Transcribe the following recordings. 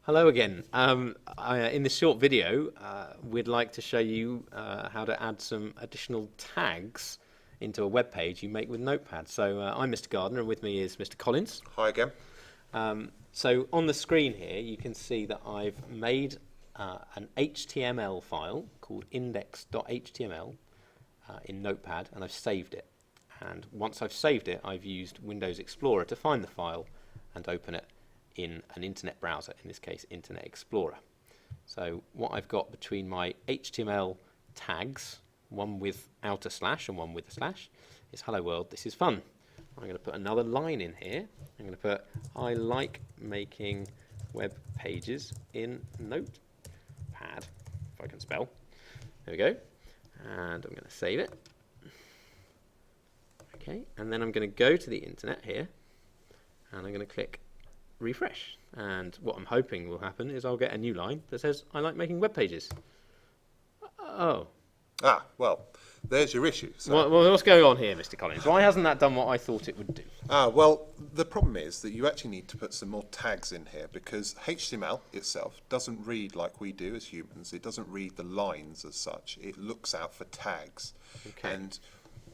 Hello again. In this short video, we'd like to show you how to add some additional tags into a web page you make with Notepad. So I'm Mr. Gardner, and with me is Mr. Collins. Hi again. So on the screen here, you can see that I've made an HTML file called index.html in Notepad, and I've saved it. And once I've saved it, I've used Windows Explorer to find the file and open it in an internet browser, in this case Internet Explorer. So what I've got between my HTML tags, one without a slash and one with a slash, is hello world, this is fun. I'm going to put another line in here. I'm going to put I like making web pages in Notepad, if I can spell. There we go. And I'm going to save it. Okay, and then I'm going to go to the internet here, and I'm going to click refresh, and what I'm hoping will happen is I'll get a new line that says I like making web pages. Oh. Well, there's your issue. So. What's going on here, Mr. Collins? Why hasn't that done what I thought it would do? Well, the problem is that you actually need to put some more tags in here because HTML itself doesn't read like we do as humans. It doesn't read the lines as such. It looks out for tags. Okay. And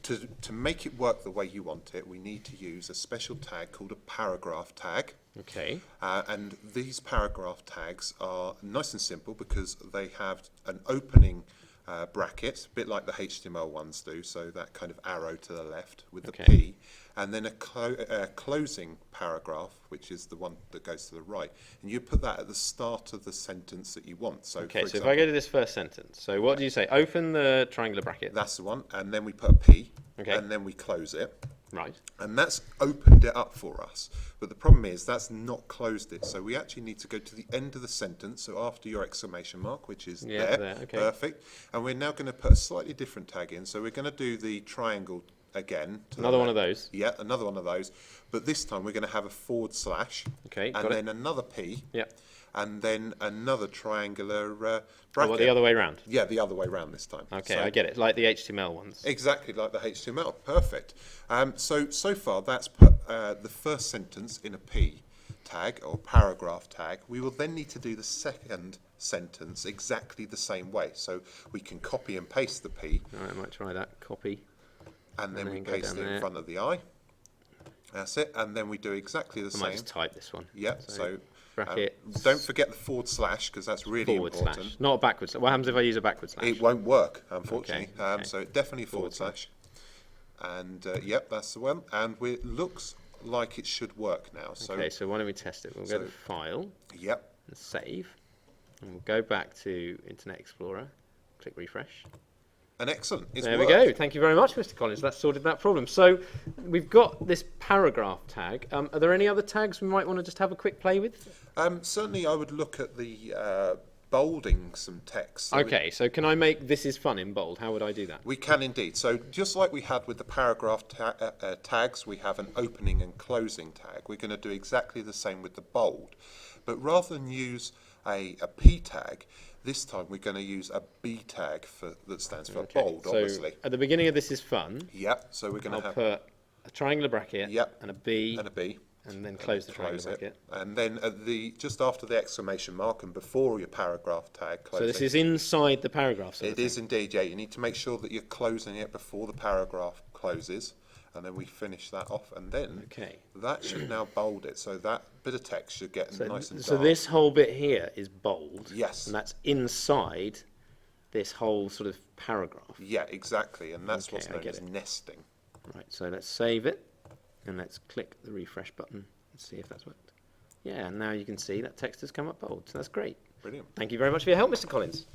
to make it work the way you want it, we need to use a special tag called a paragraph tag. Okay. And these paragraph tags are nice and simple because they have an opening bracket, a bit like the HTML ones do, so that kind of arrow to the left with the P, and then a closing paragraph, which is the one that goes to the right. And you put that at the start of the sentence that you want. So, okay, for so example, if I go to this first sentence, so what do you say? Open the triangular bracket. that's the one, and then we put a P, Okay. and then we close it. Right. And that's opened it up for us. But the problem is that's not closed it. So we actually need to go to the end of the sentence, so after your exclamation mark, which is there. Okay. Perfect. And we're now going to put a slightly different tag in. So we're going to do the triangle again. Another one of those. Yeah, another one of those. But this time we're going to have a forward slash. Okay, and got then another P. Yep. And then another triangular bracket. Oh, well, the other way round. Yeah, the other way round this time. Okay, So I get it. Like the HTML ones. exactly like the HTML. Perfect. So far that's put the first sentence in a P tag or paragraph tag. We will then need to do the second sentence exactly the same way. So we can copy and paste the P. All right, I might try that. Copy. And then we go paste down it in there. front of the I. That's it. And then we do exactly the I same. might just type this one. Yeah, so bracket. don't forget the forward slash because that's really Forward important. slash. Not a backward slash. What happens if I use a backward slash? It won't work, unfortunately. Okay. So definitely forward slash. And yep, that's the one. And it looks like it should work now. So Okay, so why don't we test it? We'll go to File yep, and Save, and we'll go back to Internet Explorer, click Refresh. and excellent. It's There worked. we go. Thank you very much, Mr. Collins. That sorted that problem. So we've got this paragraph tag. Are there any other tags we might want to just have a quick play with? Certainly, I would look at the bolding some text. So Okay, so can I make "This is fun" in bold? How would I do that? we can indeed. So just like we had with the paragraph tags, we have an opening and closing tag. We're going to do exactly the same with the bold. But rather than use a P tag, this time we're going to use a B tag that stands for bold, so obviously. at the beginning of "This is fun," Yep, so we're going I'll to have put a triangular bracket Yep. and a B, and a B. and then close the triangular Close bracket. it. And then at just after the exclamation mark and before your paragraph tag closing. So this is inside the paragraph. Sort of It thing. is indeed, yeah. You need to make sure that you're closing it before the paragraph closes, and then we finish that off, and then Okay. that should now bold it. So that bit of text should get nice and dark. So this whole bit here is bold. Yes. And that's inside this whole sort of paragraph. Yeah, exactly, and that's Okay, what's I known get as it. nesting. Right, so let's save it, and let's click the refresh button and see if that's worked. Yeah, and now you can see that text has come up bold, so that's great. Brilliant. Thank you very much for your help, Mr. Collins.